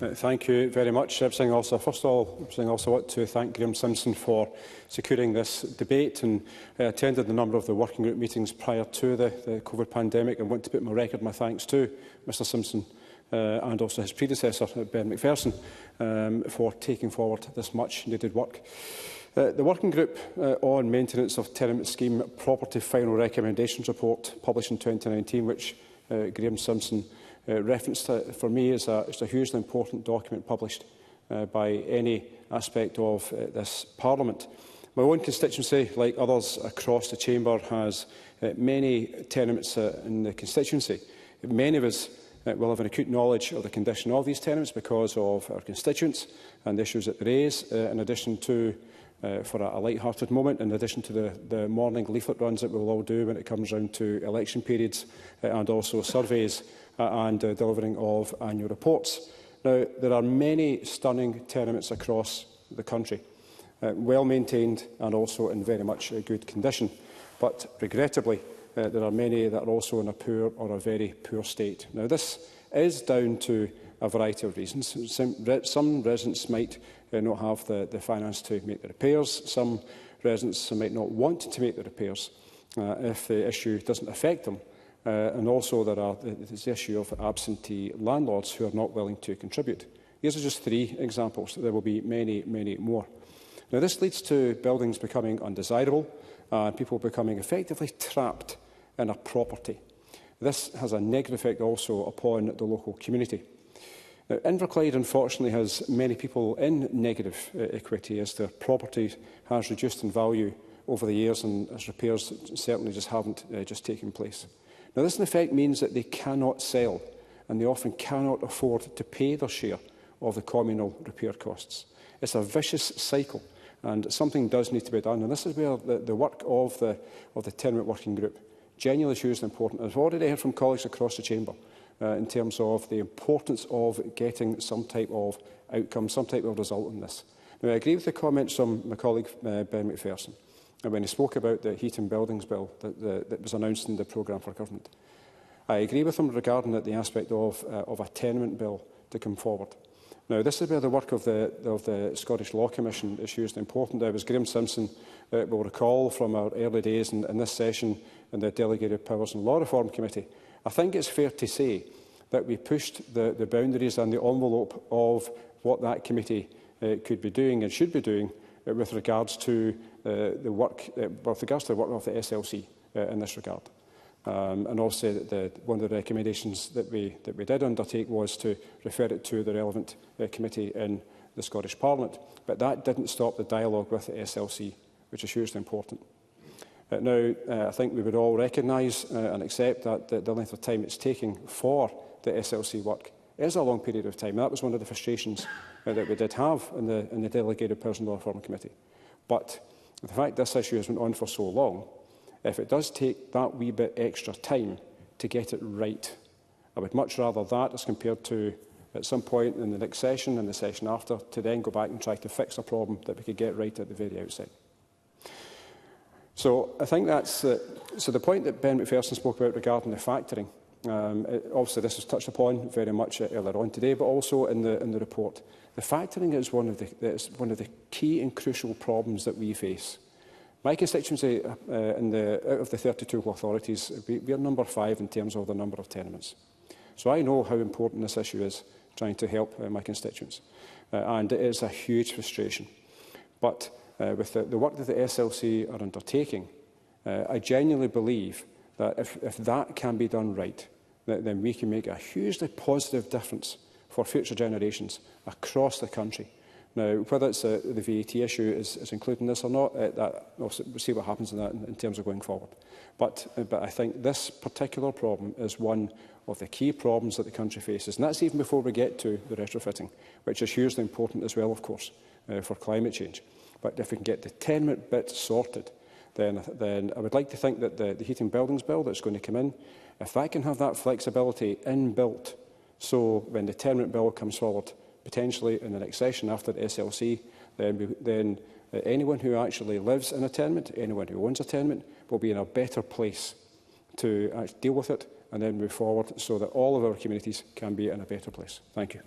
Thank you very much, Presiding Officer. First of all, I want to thank Graham Simpson for securing this debate. And I attended a number of the working group meetings prior to the COVID pandemic and want to put my record my thanks to Mr Simpson and also his predecessor, Ben McPherson, for taking forward this much-needed work. The Working Group on Maintenance of Tenement Scheme Property Final Recommendations report, published in 2019, which Graham Simpson referenced, for me is a hugely important document published by any aspect of this Parliament. My own constituency, like others across the Chamber, has many tenements in the constituency. Many of us will have an acute knowledge of the condition of these tenements because of our constituents and the issues that they raise, in addition to, for a light-hearted moment, in addition to the morning leaflet runs that we will all do when it comes round to election periods and also surveys and delivering of annual reports. Now, there are many stunning tenements across the country, well maintained and also in very much good condition. But regrettably, there are many that are also in a poor or a very poor state. Now, this is down to a variety of reasons. Some residents might not have the finance to make the repairs. Some residents might not want to make the repairs if the issue doesn't affect them. And also there's the issue of absentee landlords who are not willing to contribute. These are just 3 examples. There will be many, many more. Now, this leads to buildings becoming undesirable and people becoming effectively trapped in a property. This has a negative effect also upon the local community. Now, Inverclyde, unfortunately, has many people in negative equity as their property has reduced in value over the years and as repairs certainly just haven't taken place. Now, this in effect means that they cannot sell and they often cannot afford to pay their share of the communal repair costs. It's a vicious cycle and something does need to be done. And this is where the work of the Tenement Working Group genuinely is hugely important. I've already heard from colleagues across the Chamber in terms of the importance of getting some type of outcome, some type of result in this. Now, I agree with the comments from my colleague Ben McPherson when he spoke about the Heat and Buildings Bill that was announced in the programme for government. I agree with him regarding the aspect of a tenement bill to come forward. Now, this is where the work of the Scottish Law Commission is hugely important. As Graham Simpson will recall from our early days in this session in the Delegated Powers and Law Reform Committee, I think it's fair to say that we pushed the boundaries and the envelope of what that committee could be doing and should be doing with regards to the work of the SLC in this regard. And also, one of the recommendations that we did undertake was to refer it to the relevant committee in the Scottish Parliament. But that didn't stop the dialogue with the SLC, which is hugely important. Now, I think we would all recognise and accept that the length of time it's taking for the SLC work is a long period of time. That was one of the frustrations that we did have in the Delegated Powers and Law Reform Committee. But the fact this issue has been on for so long, if it does take that wee bit extra time to get it right, I would much rather that as compared to at some point in the next session and the session after to then go back and try to fix a problem that we could get right at the very outset. So I think that's so the point that Ben McPherson spoke about regarding the factoring. Obviously, this was touched upon very much earlier on today, but also in the report. The factoring is one of the key and crucial problems that we face. My constituency, out of the 32 local authorities, we are number 5 in terms of the number of tenements. So I know how important this issue is, trying to help my constituents. And it is a huge frustration. But with the work that the SLC are undertaking, I genuinely believe that if that can be done right, then we can make a hugely positive difference for future generations across the country. Now, whether it's the VAT issue is included in this or not, we'll see what happens in that in terms of going forward. But I think this particular problem is one of the key problems that the country faces. And that's even before we get to the retrofitting, which is hugely important as well, of course, for climate change. But if we can get the tenement bit sorted, then I would like to think that the Heating Buildings Bill that's going to come in, if that can have that flexibility inbuilt, so when the tenement bill comes forward, potentially in the next session after the SLC, then anyone who actually lives in a tenement, anyone who owns a tenement, will be in a better place to deal with it and then move forward so that all of our communities can be in a better place. Thank you.